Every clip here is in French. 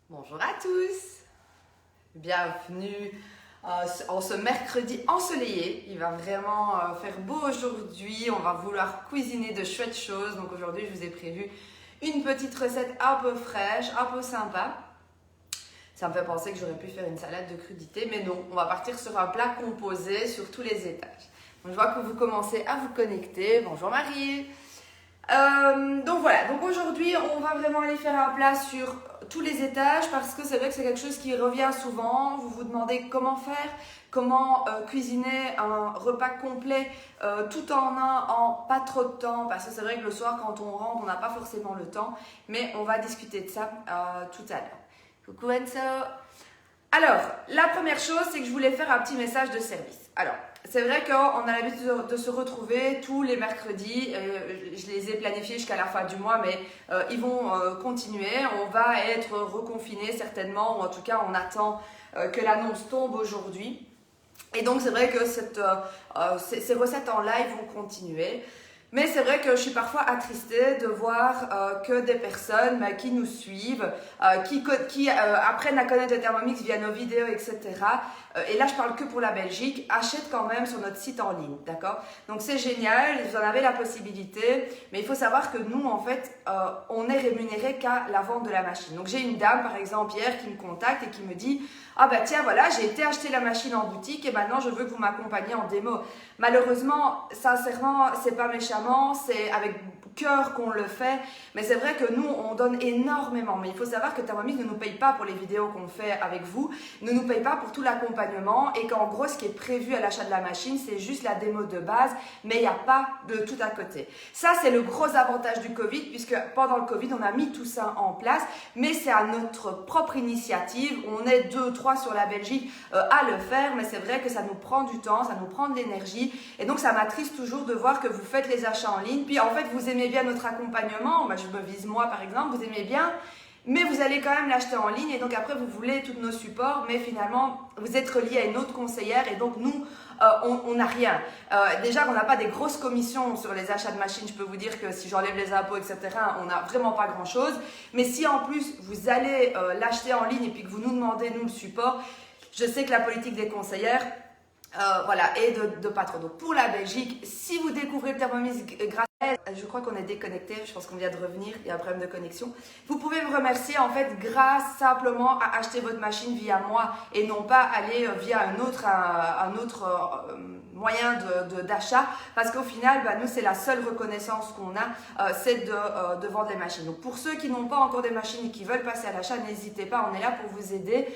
Bonjour à tous, bienvenue en ce mercredi ensoleillé. Il va vraiment faire beau aujourd'hui, on va vouloir cuisiner de chouettes choses. Donc aujourd'hui je vous ai prévu une petite recette un peu fraîche, un peu sympa. Ça me fait penser que j'aurais pu faire une salade de crudités, mais non, on va partir sur un plat composé sur tous les étages. Donc je vois que vous commencez à vous connecter. Bonjour Marie. Donc voilà, donc aujourd'hui on va vraiment aller faire un plat sur tous les étages parce que c'est vrai que c'est quelque chose qui revient souvent. Vous vous demandez comment faire, comment cuisiner un repas complet tout en un, en pas trop de temps, parce que c'est vrai que le soir quand on rentre on n'a pas forcément le temps, mais on va discuter de ça tout à l'heure. Coucou Enzo. Alors, la première chose, c'est que je voulais faire un petit message de service. Alors, c'est vrai qu'on a l'habitude de se retrouver tous les mercredis. Je les ai planifiés jusqu'à la fin du mois, mais ils vont continuer. On va être reconfinés certainement, ou en tout cas, on attend que l'annonce tombe aujourd'hui. Et donc, c'est vrai que ces recettes en live vont continuer. Mais c'est vrai que je suis parfois attristée de voir que des personnes qui nous suivent, qui apprennent à connaître le Thermomix via nos vidéos, etc. Et là, je parle que pour la Belgique, achètent quand même sur notre site en ligne, d'accord? Donc c'est génial, vous en avez la possibilité, mais il faut savoir que nous, en fait, on est rémunéré qu'à la vente de la machine. Donc j'ai une dame, par exemple, hier, qui me contacte et qui me dit « Ah bah tiens, voilà, j'ai été acheter la machine en boutique et maintenant je veux que vous m'accompagniez en démo. » Malheureusement, sincèrement, c'est pas méchamment, c'est avec cœur qu'on le fait, mais c'est vrai que nous, on donne énormément. Mais il faut savoir que Thermomix ne nous paye pas pour les vidéos qu'on fait avec vous, ne nous paye pas pour tout l'accompagnement et qu'en gros, ce qui est prévu à l'achat de la machine, c'est juste la démo de base, mais il n'y a pas de tout à côté. Ça, c'est le gros avantage du Covid, puisque pendant le Covid, on a mis tout ça en place, mais c'est à notre propre initiative. On est 2, 3 sur la Belgique à le faire, mais c'est vrai que ça nous prend du temps, ça nous prend de l'énergie, et donc ça m'attriste toujours de voir que vous faites les achats en ligne, puis en fait, vous aimez bien notre accompagnement, je me vise moi par exemple, vous aimez bien, mais vous allez quand même l'acheter en ligne et donc après vous voulez tous nos supports, mais finalement vous êtes relié à une autre conseillère et donc nous on n'a rien. Déjà on n'a pas des grosses commissions sur les achats de machines, je peux vous dire que si j'enlève les impôts etc, on n'a vraiment pas grand chose, mais si en plus vous allez l'acheter en ligne et puis que vous nous demandez nous le support, je sais que la politique des conseillères voilà, et de pas trop. Donc pour la Belgique, si vous découvrez le Thermomix grâce à elle, je crois qu'on est déconnecté, je pense qu'on vient de revenir, il y a un problème de connexion. Vous pouvez me remercier en fait grâce simplement à acheter votre machine via moi et non pas aller via un autre moyen d'achat, parce qu'au final, nous c'est la seule reconnaissance qu'on a, c'est de vendre les machines. Donc pour ceux qui n'ont pas encore des machines et qui veulent passer à l'achat, n'hésitez pas, on est là pour vous aider.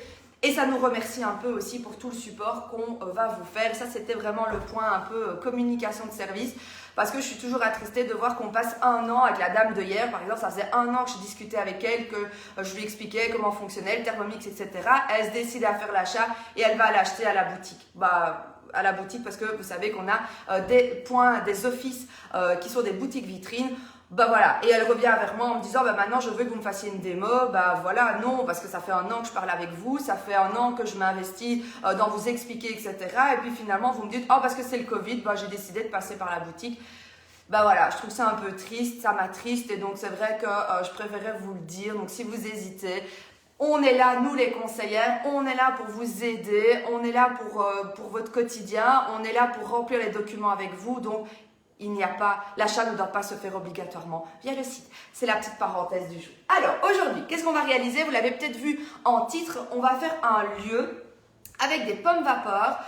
Et ça nous remercie un peu aussi pour tout le support qu'on va vous faire. Ça, c'était vraiment le point un peu communication de service. Parce que je suis toujours attristée de voir qu'on passe un an avec la dame de hier. Par exemple, ça faisait un an que je discutais avec elle, que je lui expliquais comment fonctionnait le Thermomix, etc. Elle se décide à faire l'achat et elle va l'acheter à la boutique. À la boutique parce que vous savez qu'on a des points, des offices qui sont des boutiques vitrines. Voilà, et elle revient vers moi en me disant maintenant je veux que vous me fassiez une démo. Voilà, non, parce que ça fait un an que je parle avec vous, ça fait un an que je m'investis dans vous expliquer, etc. Et puis finalement vous me dites parce que c'est le Covid, j'ai décidé de passer par la boutique. Voilà, je trouve ça un peu triste, ça m'attriste et donc c'est vrai que je préférais vous le dire. Donc si vous hésitez, on est là, nous les conseillères, on est là pour vous aider, on est là pour votre quotidien, on est là pour remplir les documents avec vous. Donc l'achat ne doit pas se faire obligatoirement via le site. C'est la petite parenthèse du jour. Alors, aujourd'hui, qu'est-ce qu'on va réaliser? Vous l'avez peut-être vu en titre, on va faire un lieu avec des pommes vapeur,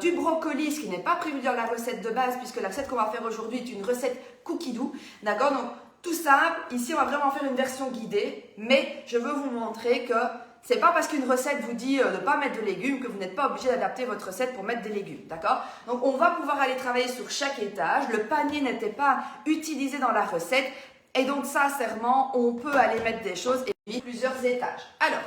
du brocoli, ce qui n'est pas prévu dans la recette de base, puisque la recette qu'on va faire aujourd'hui est une recette cookie doux. D'accord? Donc, tout ça, ici, on va vraiment faire une version guidée, mais je veux vous montrer que c'est pas parce qu'une recette vous dit de ne pas mettre de légumes que vous n'êtes pas obligé d'adapter votre recette pour mettre des légumes, d'accord? Donc on va pouvoir aller travailler sur chaque étage. Le panier n'était pas utilisé dans la recette et donc sincèrement, on peut aller mettre des choses et plusieurs étages. Alors,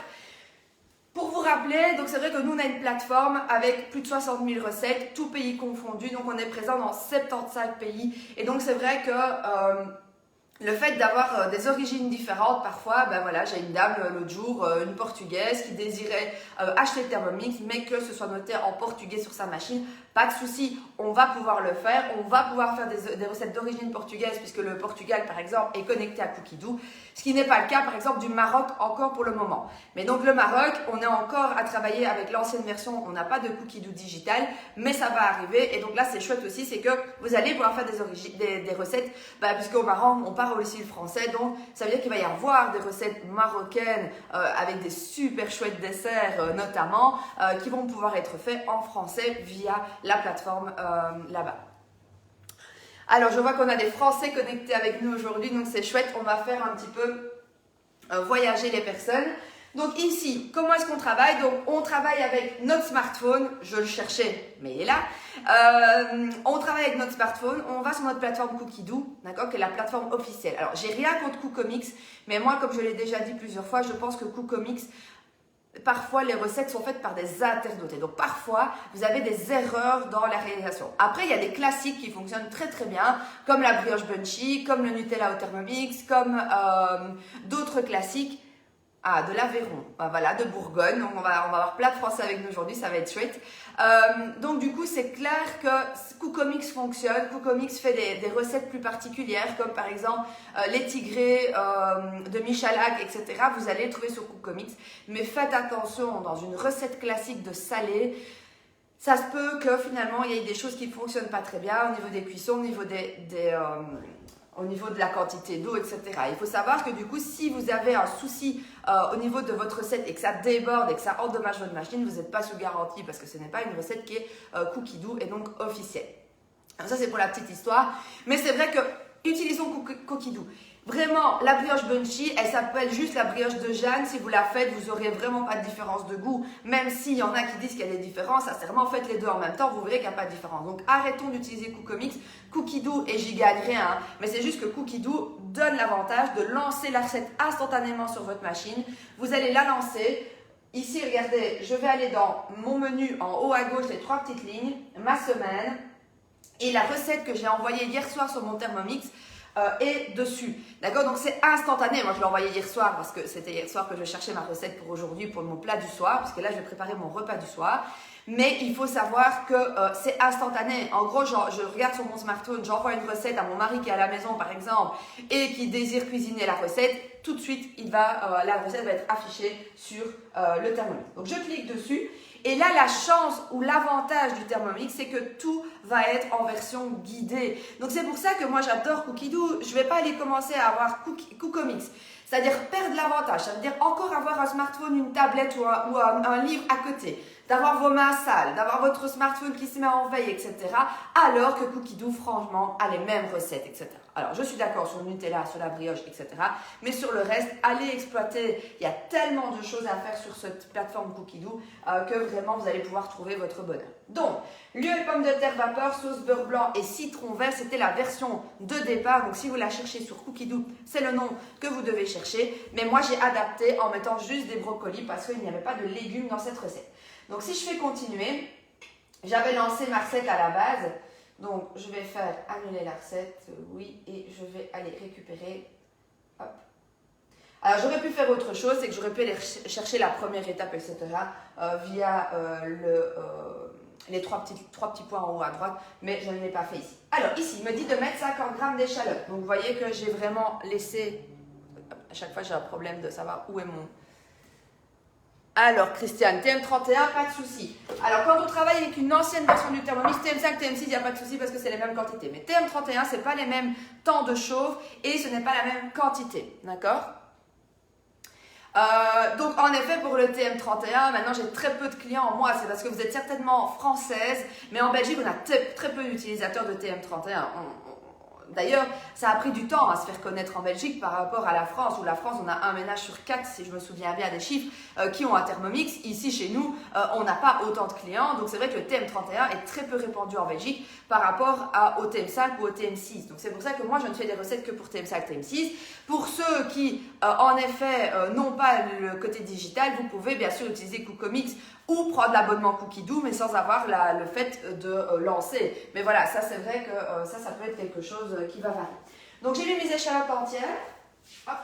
pour vous rappeler, donc c'est vrai que nous on a une plateforme avec plus de 60 000 recettes, tous pays confondus, donc on est présent dans 75 pays et donc c'est vrai que le fait d'avoir des origines différentes, parfois, ben voilà, j'ai une dame l'autre jour, une portugaise qui désirait acheter le Thermomix, mais que ce soit noté en portugais sur sa machine. Pas de souci, on va pouvoir le faire, on va pouvoir faire des recettes d'origine portugaise puisque le Portugal, par exemple, est connecté à Cookidoo, ce qui n'est pas le cas, par exemple, du Maroc encore pour le moment. Mais donc le Maroc, on est encore à travailler avec l'ancienne version, on n'a pas de Cookidoo digital, mais ça va arriver. Et donc là, c'est chouette aussi, c'est que vous allez pouvoir faire des recettes, puisqu'au Maroc, on parle aussi le français, donc ça veut dire qu'il va y avoir des recettes marocaines avec des super chouettes desserts notamment, qui vont pouvoir être faits en français via la plateforme là-bas. Alors, je vois qu'on a des Français connectés avec nous aujourd'hui, donc c'est chouette. On va faire un petit peu voyager les personnes. Donc ici, comment est-ce qu'on travaille? Donc on travaille avec notre smartphone, je le cherchais, mais il est là. On travaille avec notre smartphone, on va sur notre plateforme Cookidoo, d'accord, qui est la plateforme officielle. Alors j'ai rien contre Cookomix, mais moi comme je l'ai déjà dit plusieurs fois, je pense que Cookomix, parfois les recettes sont faites par des internautes et donc parfois vous avez des erreurs dans la réalisation. Après il y a des classiques qui fonctionnent très très bien, comme la brioche Bunchy, comme le Nutella au Thermomix, comme d'autres classiques. Ah, de l'Aveyron, voilà, de Bourgogne. Donc on va avoir plein de Français avec nous aujourd'hui, ça va être chouette. Donc du coup, c'est clair que Cookomix fonctionne. Cookomix fait des recettes plus particulières, comme par exemple les tigrés de Michalak, etc. Vous allez les trouver sur Cookomix. Mais faites attention, dans une recette classique de salé, ça se peut que finalement, il y ait des choses qui ne fonctionnent pas très bien au niveau des cuissons, au niveau au niveau de la quantité d'eau, etc. Il faut savoir que du coup, si vous avez un souci au niveau de votre recette et que ça déborde et que ça endommage votre machine, vous n'êtes pas sous garantie parce que ce n'est pas une recette qui est Cookidoo et donc officielle. Alors ça, c'est pour la petite histoire. Mais c'est vrai que utilisons Cookidoo. Vraiment, la brioche Bunchy, elle s'appelle juste la brioche de Jeanne. Si vous la faites, vous n'aurez vraiment pas de différence de goût. Même s'il y en a qui disent qu'il y a des différences, sincèrement, faites les deux en même temps, vous verrez qu'il n'y a pas de différence. Donc arrêtons d'utiliser Cookomix. Cookidoo, et j'y gagne rien, hein, mais c'est juste que Cookidoo donne l'avantage de lancer la recette instantanément sur votre machine. Vous allez la lancer. Ici, regardez, je vais aller dans mon menu en haut à gauche, les 3 petites lignes, ma semaine, et la recette que j'ai envoyée hier soir sur mon Thermomix est dessus. D'accord? Donc c'est instantané. Moi je l'ai envoyé hier soir parce que c'était hier soir que je cherchais ma recette pour aujourd'hui, pour mon plat du soir, parce que là je vais préparer mon repas du soir. Mais il faut savoir que c'est instantané. En gros, je regarde sur mon smartphone, j'envoie une recette à mon mari qui est à la maison par exemple et qui désire cuisiner la recette. Tout de suite, la recette va être affichée sur le Thermomix. Donc je clique dessus. Et là, la chance ou l'avantage du Thermomix, c'est que tout va être en version guidée. Donc c'est pour ça que moi j'adore Cookidoo. Je ne vais pas aller commencer à avoir Cookomix. C'est-à-dire perdre l'avantage. Ça veut dire encore avoir un smartphone, une tablette ou un livre à côté. D'avoir vos mains sales, d'avoir votre smartphone qui se met en veille, etc. Alors que Cookidoo, franchement, a les mêmes recettes, etc. Alors, je suis d'accord sur le Nutella, sur la brioche, etc. Mais sur le reste, allez exploiter. Il y a tellement de choses à faire sur cette plateforme Cookidoo que vraiment, vous allez pouvoir trouver votre bonheur. Donc, lieu et pommes de terre vapeur, sauce beurre blanc et citron vert, c'était la version de départ. Donc, si vous la cherchez sur Cookidoo, c'est le nom que vous devez chercher. Mais moi, j'ai adapté en mettant juste des brocolis parce qu'il n'y avait pas de légumes dans cette recette. Donc, si je fais continuer, j'avais lancé ma recette à la base. Donc, je vais faire annuler la recette, oui, et je vais aller récupérer. Hop. Alors, j'aurais pu faire autre chose, c'est que j'aurais pu aller chercher la première étape, etc. Via les trois petits points en haut à droite, mais je ne l'ai pas fait ici. Alors, ici, il me dit de mettre 50 g d'échalotes. Donc, vous voyez que j'ai vraiment laissé. À chaque fois, j'ai un problème de savoir où est mon. Alors, Christiane, TM31, pas de souci. Alors, quand on travaille avec une ancienne version du Thermomix, TM5, TM6, il n'y a pas de souci parce que c'est les mêmes quantités. Mais TM31, ce n'est pas les mêmes temps de chauffe et ce n'est pas la même quantité. D'accord? Donc, en effet, pour le TM31, maintenant, j'ai très peu de clients. Moi, c'est parce que vous êtes certainement française, mais en Belgique, on a très peu d'utilisateurs de TM31. D'ailleurs, ça a pris du temps à se faire connaître en Belgique par rapport à la France, où la France, on a un ménage sur 4, si je me souviens bien des chiffres, qui ont un Thermomix. Ici, chez nous, on n'a pas autant de clients. Donc, c'est vrai que le TM31 est très peu répandu en Belgique par rapport au TM5 ou au TM6. Donc, c'est pour ça que moi, je ne fais des recettes que pour TM5, TM6. Pour ceux qui, en effet, n'ont pas le côté digital, vous pouvez bien sûr utiliser Cookomix ou prendre l'abonnement Cookidoo, mais sans avoir le fait de lancer. Mais voilà, ça c'est vrai que ça peut être quelque chose qui va varier. Donc j'ai mis mes échalotes entières. Hop.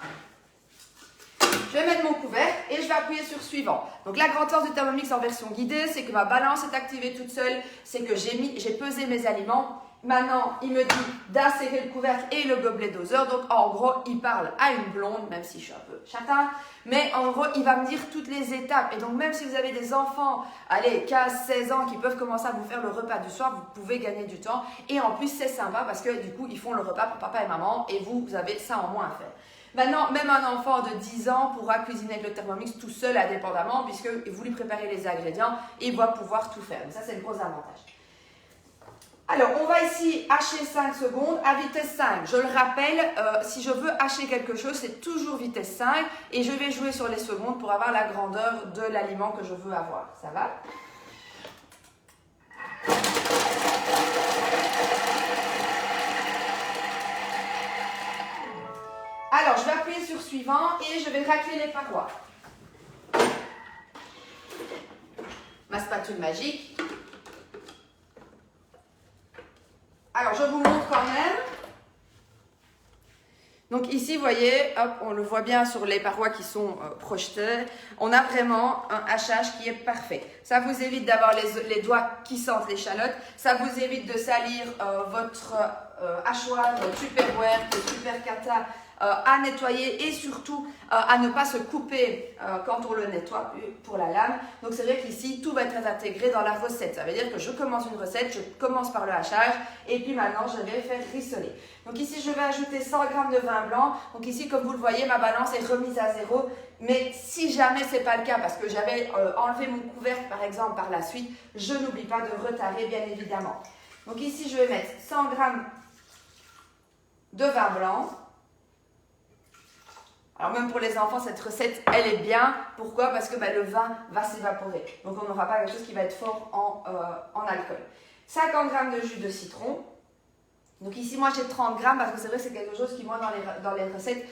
Je vais mettre mon couvercle et je vais appuyer sur suivant. Donc la grandeur du Thermomix en version guidée, c'est que ma balance est activée toute seule, c'est que j'ai pesé mes aliments. Maintenant, il me dit d'insérer le couvercle et le gobelet doseur. Donc en gros, il parle à une blonde, même si je suis un peu châtain. Mais en gros, il va me dire toutes les étapes. Et donc même si vous avez des enfants, allez, 15, 16 ans, qui peuvent commencer à vous faire le repas du soir, vous pouvez gagner du temps. Et en plus, c'est sympa parce que du coup, ils font le repas pour papa et maman et vous avez ça en moins à faire. Maintenant, même un enfant de 10 ans pourra cuisiner avec le Thermomix tout seul, indépendamment, puisque vous lui préparez les ingrédients et il va pouvoir tout faire. Donc ça, c'est le gros avantage. Alors, on va ici hacher 5 secondes à vitesse 5. Je le rappelle, si je veux hacher quelque chose, c'est toujours vitesse 5 et je vais jouer sur les secondes pour avoir la grandeur de l'aliment que je veux avoir. Ça va ? Alors, je vais appuyer sur suivant et je vais racler les parois. Ma spatule magique. Alors, je vous montre quand même. Donc ici, vous voyez, hop, on le voit bien sur les parois qui sont projetées. On a vraiment un hachage qui est parfait. Ça vous évite d'avoir les doigts qui sentent l'échalote. Ça vous évite de salir votre hachoir, votre Tupperware, votre super kata à nettoyer et surtout à ne pas se couper quand on le nettoie pour la lame. Donc c'est vrai qu'ici, tout va être intégré dans la recette. Ça veut dire que je commence une recette, je commence par le hachage et puis maintenant, je vais faire rissoler. Donc ici, je vais ajouter 100 g de vin blanc. Donc ici, comme vous le voyez, ma balance est remise à 0. Mais si jamais ce n'est pas le cas, parce que j'avais enlevé mon couvercle, par exemple, par la suite, je n'oublie pas de retarer, bien évidemment. Donc ici, je vais mettre 100 g de vin blanc. Alors même pour les enfants, cette recette, elle est bien. Pourquoi ? Parce que le vin va s'évaporer. Donc on n'aura pas quelque chose qui va être fort en alcool. 50 g de jus de citron. Donc ici, moi, j'ai 30 g parce que c'est vrai que c'est quelque chose qui, moi, dans les recettes,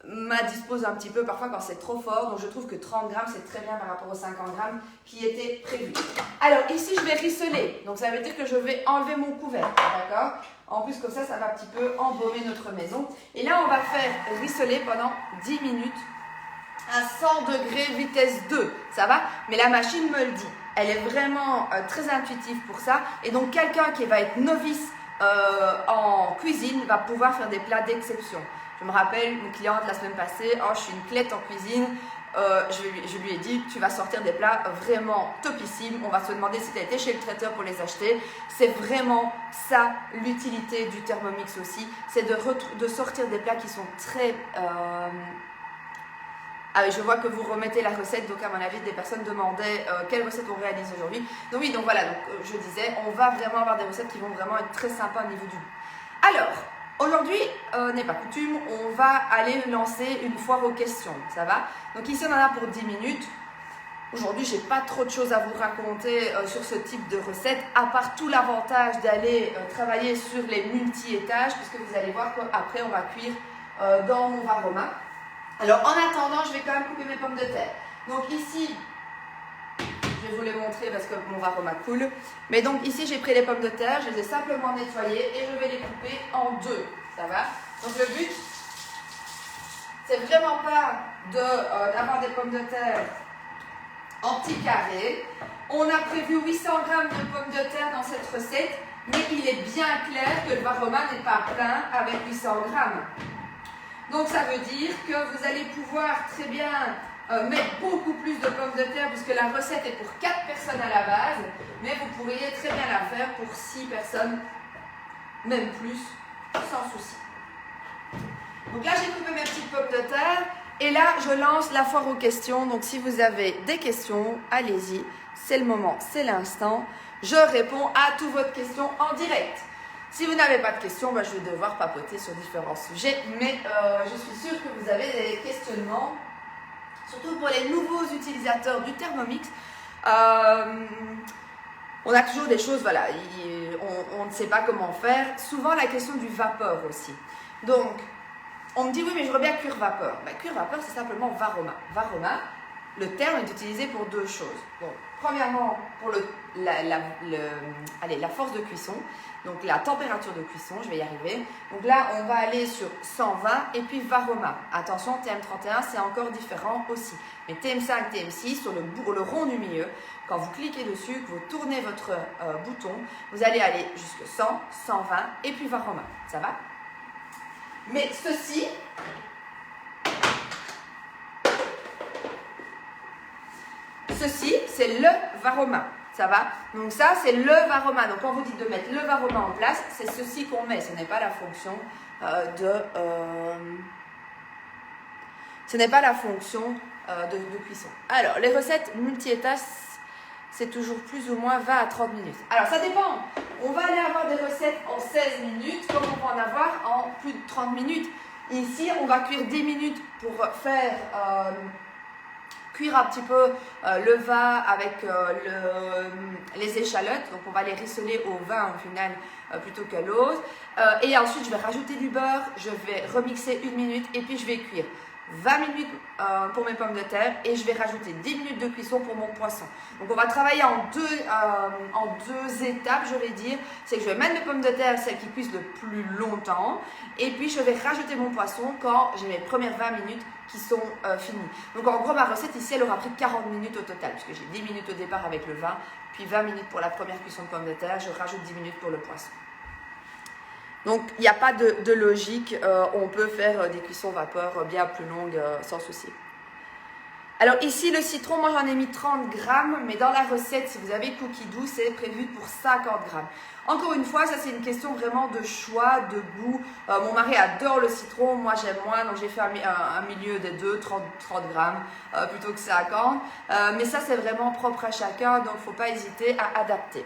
m'indispose un petit peu parfois quand c'est trop fort. Donc je trouve que 30 g, c'est très bien par rapport aux 50 g qui étaient prévus. Alors ici, je vais rissoler. Donc ça veut dire que je vais enlever mon couvercle. D'accord ? En plus, comme ça va un petit peu embaumer notre maison. Et là, on va faire rissoler pendant 10 minutes à 100 degrés vitesse 2. Ça va ? Mais la machine me le dit. Elle est vraiment très intuitive pour ça. Et donc, quelqu'un qui va être novice en cuisine va pouvoir faire des plats d'exception. Je me rappelle une cliente la semaine passée, je suis une clette en cuisine, je lui ai dit, tu vas sortir des plats vraiment topissimes, on va se demander si tu as été chez le traiteur pour les acheter. C'est vraiment ça l'utilité du Thermomix aussi, c'est de sortir des plats qui sont très... Ah oui, je vois que vous remettez la recette, donc à mon avis, des personnes demandaient quelle recette on réalise aujourd'hui. Donc oui, donc voilà, donc, je disais, on va vraiment avoir des recettes qui vont vraiment être très sympas au niveau du goût. Alors, aujourd'hui, n'est pas coutume, on va aller lancer une foire aux questions, ça va ? Donc ici, on en a pour 10 minutes. Aujourd'hui, je n'ai pas trop de choses à vous raconter sur ce type de recette, à part tout l'avantage d'aller travailler sur les multi-étages, puisque vous allez voir qu'après, on va cuire dans mon varoma. Alors, en attendant, je vais quand même couper mes pommes de terre. Donc ici, je vais vous les montrer parce que mon varoma coule. Mais donc ici, j'ai pris les pommes de terre, je les ai simplement nettoyées et je vais les couper en deux. Ça va ? Donc le but, c'est vraiment pas d'avoir des pommes de terre en petits carrés. On a prévu 800 g de pommes de terre dans cette recette, mais il est bien clair que le varoma n'est pas plein avec 800 g. Donc ça veut dire que vous allez pouvoir très bien mettre beaucoup plus de pommes de terre puisque la recette est pour 4 personnes à la base, mais vous pourriez très bien la faire pour 6 personnes, même plus, sans souci. Donc là, j'ai coupé mes petites pommes de terre et là, je lance la foire aux questions. Donc si vous avez des questions, allez-y, c'est le moment, c'est l'instant. Je réponds à toutes vos questions en direct. Si vous n'avez pas de questions, je vais devoir papoter sur différents sujets, mais je suis sûre que vous avez des questionnements, surtout pour les nouveaux utilisateurs du Thermomix. On a toujours des choses, voilà, on ne sait pas comment faire. Souvent, la question du vapeur aussi. Donc, on me dit, oui, mais je voudrais bien cuire vapeur. Cuire vapeur, c'est simplement varoma. Varoma, le terme est utilisé pour deux choses. Donc, premièrement, pour la force de cuisson, donc la température de cuisson, je vais y arriver. Donc là, on va aller sur 120 et puis Varoma. Attention, TM31, c'est encore différent aussi. Mais TM5, TM6, sur le rond du milieu, quand vous cliquez dessus, que vous tournez votre bouton, vous allez aller jusque 100, 120 et puis Varoma. Ça va? Mais ceci, c'est le Varoma. Ça va? Donc ça, c'est le Varoma. Donc quand vous dites de mettre le Varoma en place, c'est ceci qu'on met. Ce n'est pas la fonction de cuisson. Alors, les recettes multi-étages, c'est toujours plus ou moins 20 à 30 minutes. Alors, ça dépend. On va aller avoir des recettes en 16 minutes, comme on va en avoir en plus de 30 minutes. Ici, on va cuire 10 minutes pour faire cuire un petit peu le vin avec les échalotes. Donc, on va les rissoler au vin au final plutôt qu'à l'eau. Et ensuite, je vais rajouter du beurre, je vais remixer 1 minute et puis je vais cuire 20 minutes pour mes pommes de terre et je vais rajouter 10 minutes de cuisson pour mon poisson. Donc on va travailler en deux étapes, je vais dire. C'est que je vais mettre mes pommes de terre, celles qui cuisent le plus longtemps, et puis je vais rajouter mon poisson quand j'ai mes premières 20 minutes qui sont finies. Donc en gros, ma recette ici, elle aura pris 40 minutes au total, puisque j'ai 10 minutes au départ avec le vin, puis 20 minutes pour la première cuisson de pommes de terre, je rajoute 10 minutes pour le poisson. Donc, il n'y a pas de logique, on peut faire des cuissons vapeur bien plus longues sans souci. Alors ici, le citron, moi j'en ai mis 30 grammes, mais dans la recette, si vous avez cookie doux, c'est prévu pour 50 grammes. Encore une fois, ça c'est une question vraiment de choix, de goût. Mon mari adore le citron, moi j'aime moins, donc j'ai fait un milieu des deux, 30 grammes plutôt que 50. Mais ça c'est vraiment propre à chacun, donc il ne faut pas hésiter à adapter.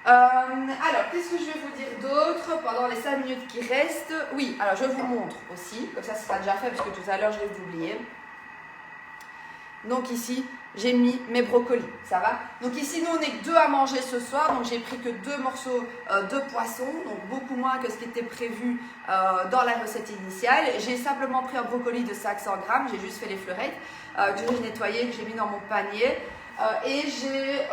Alors, qu'est-ce que je vais vous dire d'autre pendant les 5 minutes qui restent? Oui, alors je vous montre aussi, comme ça ce sera déjà fait parce que tout à l'heure je l'ai oublié. Donc ici, j'ai mis mes brocolis, ça va? Donc ici, nous on est que 2 à manger ce soir, donc j'ai pris que 2 morceaux de poisson, donc beaucoup moins que ce qui était prévu dans la recette initiale. J'ai simplement pris un brocoli de 500 grammes, j'ai juste fait les fleurettes, que j'ai nettoyé, que j'ai mis dans mon panier. Et j'ai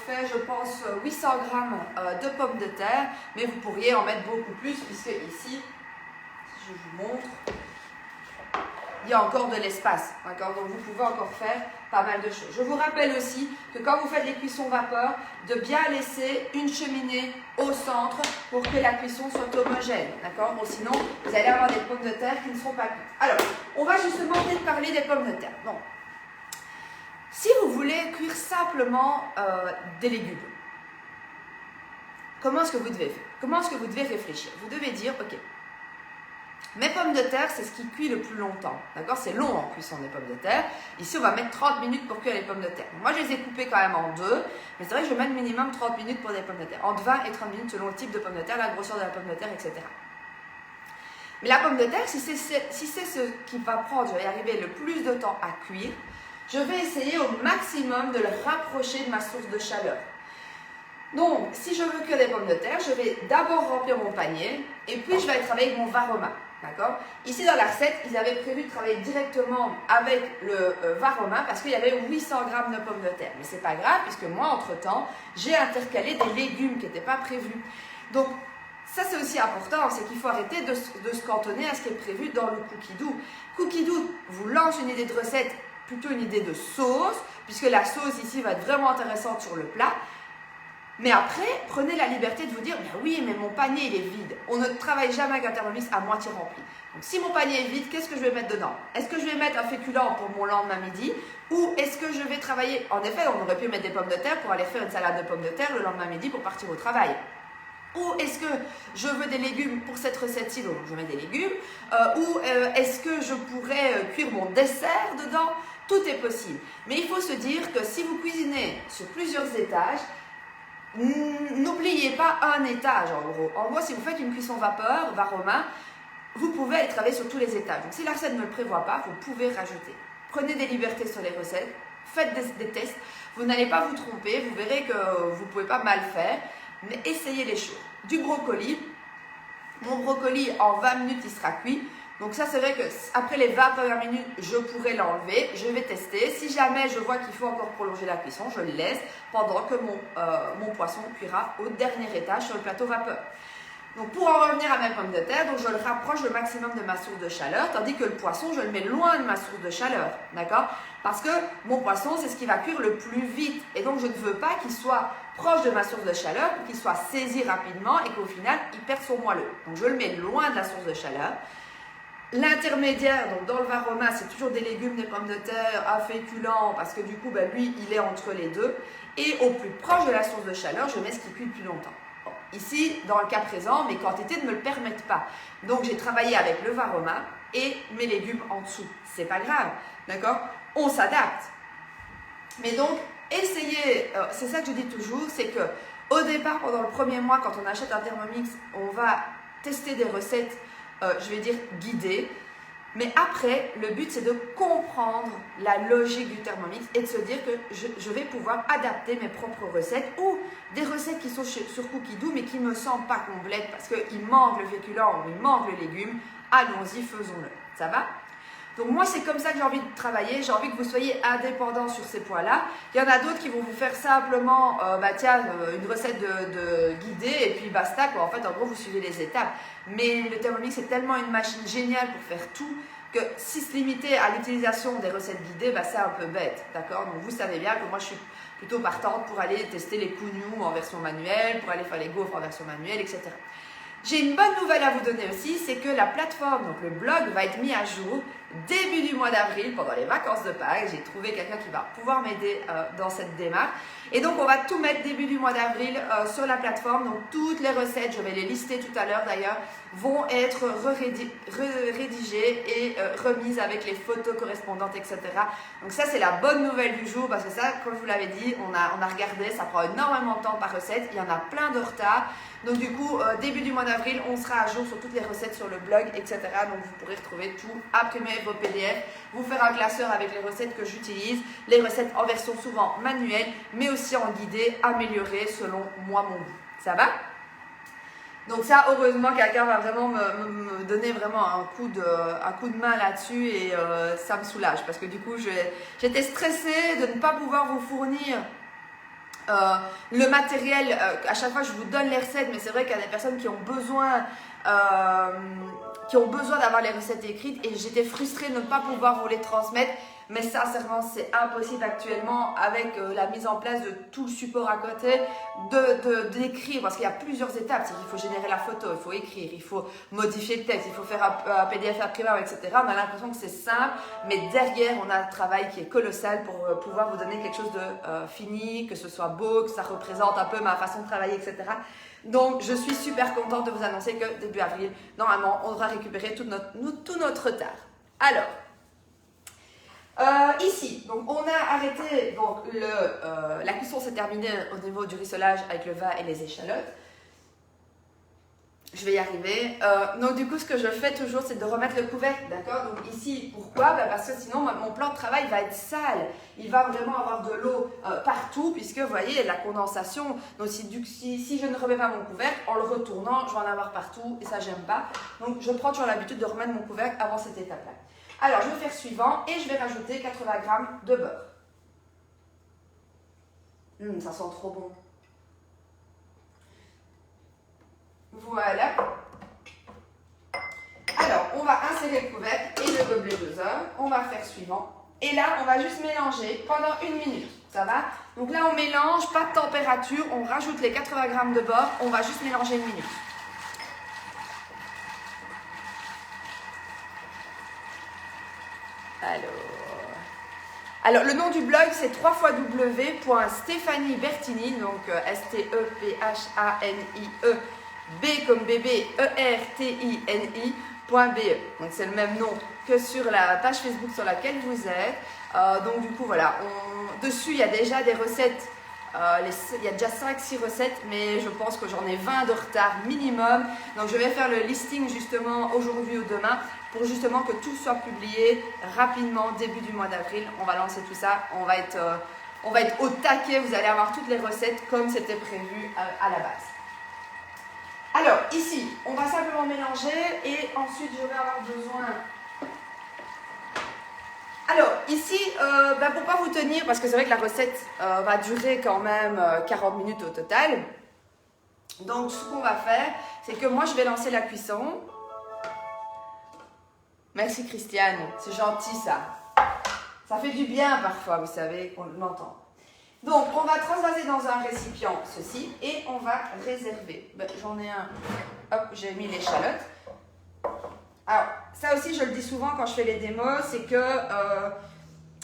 fait, je pense, 800 grammes de pommes de terre, mais vous pourriez en mettre beaucoup plus, puisque ici, si je vous montre, il y a encore de l'espace, d'accord? Donc vous pouvez encore faire pas mal de choses. Je vous rappelle aussi que quand vous faites les cuissons vapeur, de bien laisser une cheminée au centre pour que la cuisson soit homogène, d'accord? Bon, sinon, vous allez avoir des pommes de terre qui ne seront pas cuites. Alors, on va justement peut-être parler des pommes de terre. Donc, si vous voulez cuire simplement des légumes, comment est-ce que vous devez faire? Comment est-ce que vous devez réfléchir? Vous devez dire, ok, mes pommes de terre, c'est ce qui cuit le plus longtemps, d'accord? C'est long en cuisson des pommes de terre. Ici, on va mettre 30 minutes pour cuire les pommes de terre. Moi, je les ai coupées quand même en 2, mais c'est vrai que je vais mettre minimum 30 minutes pour des pommes de terre. Entre 20 et 30 minutes selon le type de pomme de terre, la grosseur de la pomme de terre, etc. Mais la pomme de terre, si c'est ce qui va prendre, je vais y arriver le plus de temps à cuire, je vais essayer au maximum de le rapprocher de ma source de chaleur. Donc, si je veux cuire des pommes de terre, je vais d'abord remplir mon panier et puis je vais aller travailler avec mon Varoma. D'accord? Ici, dans la recette, ils avaient prévu de travailler directement avec le Varoma parce qu'il y avait 800 grammes de pommes de terre. Mais ce n'est pas grave puisque moi, entre-temps, j'ai intercalé des légumes qui n'étaient pas prévus. Donc, ça, c'est aussi important, c'est qu'il faut arrêter de se cantonner à ce qui est prévu dans le cookie doux. Cookie doux vous lance une idée de recette, plutôt une idée de sauce, puisque la sauce ici va être vraiment intéressante sur le plat. Mais après, prenez la liberté de vous dire, ben oui, mais mon panier, il est vide. On ne travaille jamais avec un Thermomix à moitié rempli. Donc, si mon panier est vide, qu'est-ce que je vais mettre dedans? Est-ce que je vais mettre un féculent pour mon lendemain midi? Ou est-ce que je vais travailler? En effet, on aurait pu mettre des pommes de terre pour aller faire une salade de pommes de terre le lendemain midi pour partir au travail. Ou est-ce que je veux des légumes pour cette recette-ci, donc je mets des légumes. Ou est-ce que je pourrais cuire mon dessert dedans? Tout est possible. Mais il faut se dire que si vous cuisinez sur plusieurs étages, n'oubliez pas un étage en gros. En gros, si vous faites une cuisson vapeur, Varoma, vous pouvez aller travailler sur tous les étages. Donc si la recette ne le prévoit pas, vous pouvez rajouter. Prenez des libertés sur les recettes, faites des tests. Vous n'allez pas vous tromper, vous verrez que vous ne pouvez pas mal faire, mais essayez les choses. Du brocoli, mon brocoli en 20 minutes il sera cuit. Donc ça, c'est vrai que après les 20 premières minutes, je pourrais l'enlever. Je vais tester. Si jamais je vois qu'il faut encore prolonger la cuisson, je le laisse pendant que mon poisson cuira au dernier étage sur le plateau vapeur. Donc pour en revenir à mes pommes de terre, donc je le rapproche le maximum de ma source de chaleur, tandis que le poisson, je le mets loin de ma source de chaleur, d'accord? Parce que mon poisson, c'est ce qui va cuire le plus vite. Et donc je ne veux pas qu'il soit proche de ma source de chaleur pour qu'il soit saisi rapidement et qu'au final, il perde son moelleux. Donc je le mets loin de la source de chaleur. L'intermédiaire, donc dans le vin romain, c'est toujours des légumes, des pommes de terre, à féculents, parce que du coup, lui, il est entre les deux. Et au plus proche de la source de chaleur, je mets ce qui cuit depuis longtemps. Bon, ici, dans le cas présent, mes quantités ne me le permettent pas. Donc, j'ai travaillé avec le vin romain et mes légumes en dessous. C'est pas grave, d'accord? On s'adapte. Mais donc, essayez, c'est ça que je dis toujours, c'est que au départ, pendant le premier mois, quand on achète un Thermomix, on va tester des recettes, je vais dire guidées. Mais après, le but, c'est de comprendre la logique du Thermomix et de se dire que je vais pouvoir adapter mes propres recettes ou des recettes qui sont sur Cookie Dough mais qui ne me semblent pas complètes parce qu'il manque le féculent ou il manque le légume. Allons-y, faisons-le. Ça va? Donc moi, c'est comme ça que j'ai envie de travailler. J'ai envie que vous soyez indépendants sur ces points-là. Il y en a d'autres qui vont vous faire simplement, une recette de guidée et puis basta, quoi. En fait, en gros, vous suivez les étapes. Mais le Thermomix, c'est tellement une machine géniale pour faire tout que si se limiter à l'utilisation des recettes guidées, c'est un peu bête, d'accord? Donc vous savez bien que moi, je suis plutôt partante pour aller tester les cougnous en version manuelle, pour aller faire les gaufres en version manuelle, etc. J'ai une bonne nouvelle à vous donner aussi, c'est que la plateforme, donc le blog, va être mis à jour début du mois d'avril, pendant les vacances de Pâques. J'ai trouvé quelqu'un qui va pouvoir m'aider dans cette démarche. Et donc, on va tout mettre début du mois d'avril sur la plateforme. Donc, toutes les recettes, je vais les lister tout à l'heure d'ailleurs, vont être rédigées et remises avec les photos correspondantes, etc. Donc, ça, c'est la bonne nouvelle du jour parce que ça, comme je vous l'avais dit, on a regardé, ça prend énormément de temps par recette. Il y en a plein de retard. Donc du coup, début du mois d'avril, on sera à jour sur toutes les recettes sur le blog, etc. Donc vous pourrez retrouver tout, imprimer vos PDF, vous faire un classeur avec les recettes que j'utilise, les recettes en version souvent manuelle, mais aussi en guidé, améliorée selon moi mon goût. Ça va? Donc ça, heureusement, quelqu'un va vraiment me donner vraiment un coup de main là-dessus et ça me soulage parce que du coup, j'étais stressée de ne pas pouvoir vous fournir le matériel. À chaque fois je vous donne les recettes, mais c'est vrai qu'il y a des personnes qui ont besoin d'avoir les recettes écrites et j'étais frustrée de ne pas pouvoir vous les transmettre, mais sincèrement c'est impossible actuellement avec la mise en place de tout le support à côté d'écrire parce qu'il y a plusieurs étapes. Il faut générer la photo, il faut écrire, il faut modifier le texte, il faut faire un PDF imprimable, etc. On a l'impression que c'est simple, mais derrière on a un travail qui est colossal pour pouvoir vous donner quelque chose de fini, que ce soit beau, que ça représente un peu ma façon de travailler, etc. Donc je suis super contente de vous annoncer que début avril, normalement, on devra récupérer tout notre retard. Alors, ici, donc on a arrêté, donc la cuisson s'est terminée au niveau du rissolage avec le vin et les échalotes. Je vais y arriver. Donc du coup, ce que je fais toujours, c'est de remettre le couvercle, d'accord? Donc ici, pourquoi? Parce que sinon, mon plan de travail va être sale. Il va vraiment avoir de l'eau partout, puisque vous voyez, il y a de la condensation. Donc si je ne remets pas mon couvercle, en le retournant, je vais en avoir partout, et ça, j'aime pas. Donc je prends toujours l'habitude de remettre mon couvercle avant cette étape-là. Alors, je vais faire suivant, et je vais rajouter 80 g de beurre. Ça sent trop bon. Voilà. Alors, on va insérer le couvercle et le gobelet doseur. On va faire suivant. Et là, on va juste mélanger pendant 1 minute. Ça va? Donc là, on mélange, pas de température. On rajoute les 80 g de beurre. On va juste mélanger 1 minute. Alors, le nom du blog, c'est www.stéphaniebertini, donc S-T-E-P-H-A-N-I-E, B comme bébé, E-R-T-I-N-I.be. Donc, c'est le même nom que sur la page Facebook sur laquelle vous êtes. Donc, du coup, voilà. Dessus, il y a déjà des recettes. Il y a déjà 5-6 recettes, mais je pense que j'en ai 20 de retard minimum. Donc, je vais faire le listing justement aujourd'hui ou demain pour justement que tout soit publié rapidement, début du mois d'avril. On va lancer tout ça. On va être au taquet. Vous allez avoir toutes les recettes comme c'était prévu à la base. Alors, ici, on va simplement mélanger et ensuite, je vais avoir besoin... Alors, ici, pour pas vous tenir, parce que c'est vrai que la recette va durer quand même 40 minutes au total. Donc, ce qu'on va faire, c'est que moi, je vais lancer la cuisson. Merci Christiane, c'est gentil ça. Ça fait du bien parfois, vous savez, on l'entend. Donc, on va transvaser dans un récipient ceci et on va réserver. J'en ai un, hop, j'ai mis l'échalote. Alors, ça aussi, je le dis souvent quand je fais les démos, c'est que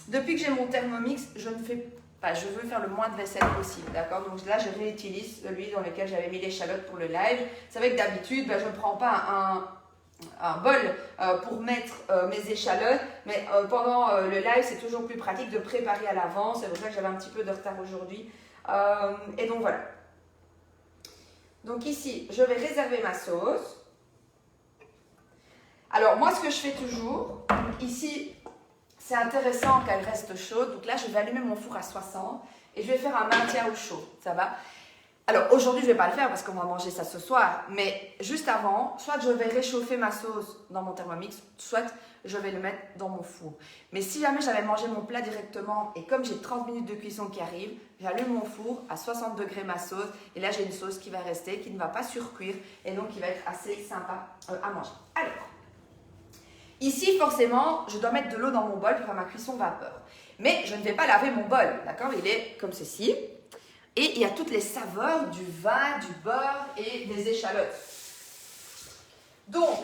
depuis que j'ai mon Thermomix, je ne fais pas, je veux faire le moins de vaisselle possible, d'accord? Donc là, je réutilise celui dans lequel j'avais mis l'échalote pour le live. C'est vrai que d'habitude, je ne prends pas un bol pour mettre mes échalotes, mais pendant le live, c'est toujours plus pratique de préparer à l'avance. C'est pour ça que j'avais un petit peu de retard aujourd'hui. Et donc voilà. Donc ici, je vais réserver ma sauce. Alors moi, ce que je fais toujours, ici, c'est intéressant qu'elle reste chaude. Donc là, je vais allumer mon four à 60 et je vais faire un maintien au chaud. Ça va? Alors aujourd'hui, je ne vais pas le faire parce qu'on va manger ça ce soir. Mais juste avant, soit je vais réchauffer ma sauce dans mon Thermomix, soit je vais le mettre dans mon four. Mais si jamais j'avais mangé mon plat directement et comme j'ai 30 minutes de cuisson qui arrivent, j'allume mon four à 60 degrés ma sauce. Et là, j'ai une sauce qui va rester, qui ne va pas surcuire et donc qui va être assez sympa à manger. Alors, ici, forcément, je dois mettre de l'eau dans mon bol pour faire ma cuisson vapeur. Mais je ne vais pas laver mon bol, d'accord? Il est comme ceci. Et il y a toutes les saveurs du vin, du beurre et des échalotes. Donc,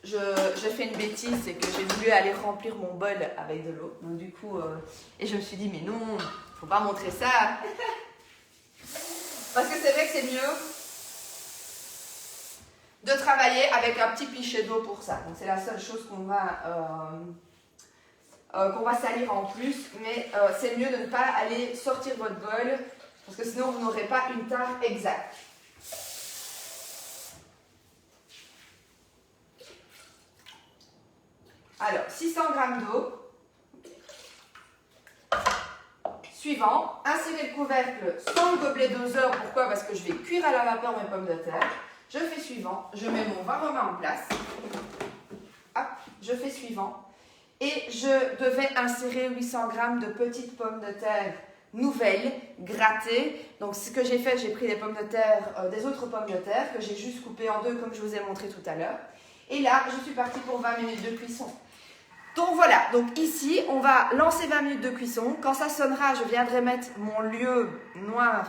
je fais une bêtise, c'est que j'ai voulu aller remplir mon bol avec de l'eau. Donc du coup, et je me suis dit, mais non, il ne faut pas montrer ça. Parce que c'est vrai que c'est mieux de travailler avec un petit pichet d'eau pour ça. Donc c'est la seule chose qu'on va salir en plus, mais c'est mieux de ne pas aller sortir votre bol, parce que sinon vous n'aurez pas une tare exacte. Alors, 600 g d'eau. Suivant, insérez le couvercle sans le gobelet doseur. Pourquoi? Parce que je vais cuire à la vapeur mes pommes de terre. Je fais suivant, je mets mon vin romain en place. Hop, je fais suivant. Et je devais insérer 800 g de petites pommes de terre nouvelles, grattées. Donc ce que j'ai fait, j'ai pris des pommes de terre, des autres pommes de terre que j'ai juste coupées en deux comme je vous ai montré tout à l'heure. Et là, je suis partie pour 20 minutes de cuisson. Donc voilà, donc ici, on va lancer 20 minutes de cuisson. Quand ça sonnera, je viendrai mettre mon lieu noir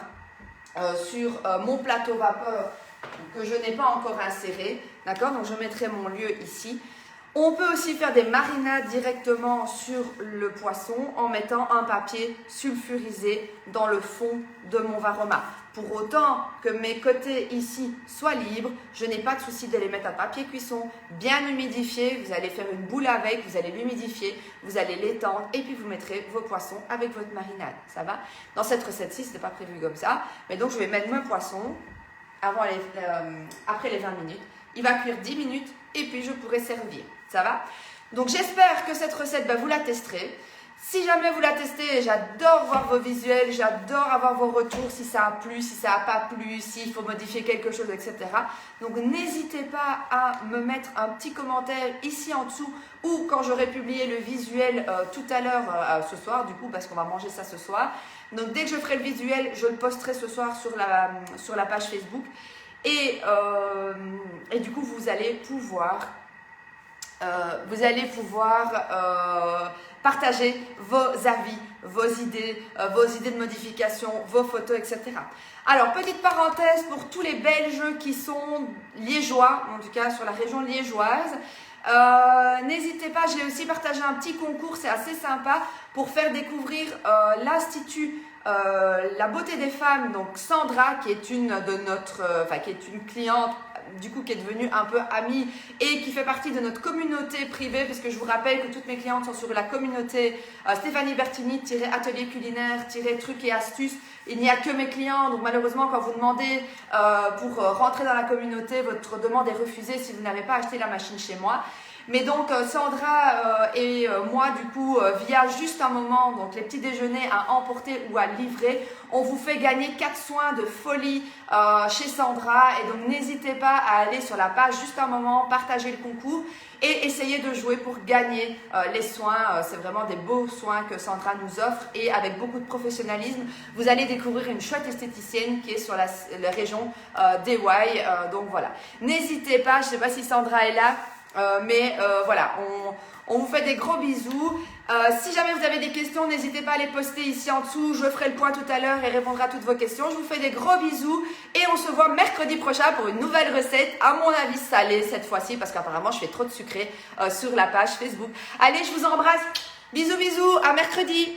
sur mon plateau vapeur que je n'ai pas encore inséré. D'accord? Donc je mettrai mon lieu ici. On peut aussi faire des marinades directement sur le poisson en mettant un papier sulfurisé dans le fond de mon varoma. Pour autant que mes côtés ici soient libres, je n'ai pas de souci de les mettre à papier cuisson, bien humidifié. Vous allez faire une boule avec, vous allez l'humidifier, vous allez l'étendre et puis vous mettrez vos poissons avec votre marinade. Ça va? Dans cette recette-ci, ce n'est pas prévu comme ça. Mais donc, je vais mettre mon poisson après les 20 minutes. Il va cuire 10 minutes et puis je pourrai servir. Ça va? Donc j'espère que cette recette, vous la testerez. Si jamais vous la testez, j'adore voir vos visuels, j'adore avoir vos retours, si ça a plu, si ça n'a pas plu, s'il faut modifier quelque chose, etc. Donc n'hésitez pas à me mettre un petit commentaire ici en dessous ou quand j'aurai publié le visuel tout à l'heure, ce soir du coup, parce qu'on va manger ça ce soir. Donc dès que je ferai le visuel, je le posterai ce soir sur la page Facebook. Et du coup, vous allez pouvoir partager vos avis, vos idées de modification, vos photos, etc. Alors, petite parenthèse pour tous les Belges qui sont liégeois, en tout cas sur la région liégeoise. N'hésitez pas, j'ai aussi partagé un petit concours, c'est assez sympa, pour faire découvrir l'Institut La Beauté des Femmes, donc Sandra, qui est une cliente, du coup qui est devenue un peu amie et qui fait partie de notre communauté privée, parce que je vous rappelle que toutes mes clientes sont sur la communauté Stéphanie Bertini-atelier culinaire-trucs et astuces. Il n'y a que mes clients, donc malheureusement quand vous demandez pour rentrer dans la communauté, votre demande est refusée si vous n'avez pas acheté la machine chez moi. Mais donc Sandra et moi du coup via juste un moment, donc les petits déjeuners à emporter ou à livrer, on vous fait gagner 4 soins de folie chez Sandra. Et donc n'hésitez pas à aller sur la page juste un moment, partager le concours et essayer de jouer pour gagner les soins. C'est vraiment des beaux soins que Sandra nous offre et avec beaucoup de professionnalisme. Vous allez découvrir une chouette esthéticienne qui est sur la région d'EY. Donc voilà, n'hésitez pas, je ne sais pas si Sandra est là, mais voilà, on vous fait des gros bisous. Si jamais vous avez des questions, n'hésitez pas à les poster ici en dessous. Je ferai le point tout à l'heure et répondrai à toutes vos questions. Je vous fais des gros bisous et on se voit mercredi prochain pour une nouvelle recette, à mon avis salée cette fois-ci, parce qu'apparemment je fais trop de sucré sur la page Facebook. Allez, je vous embrasse. Bisous, bisous, à mercredi.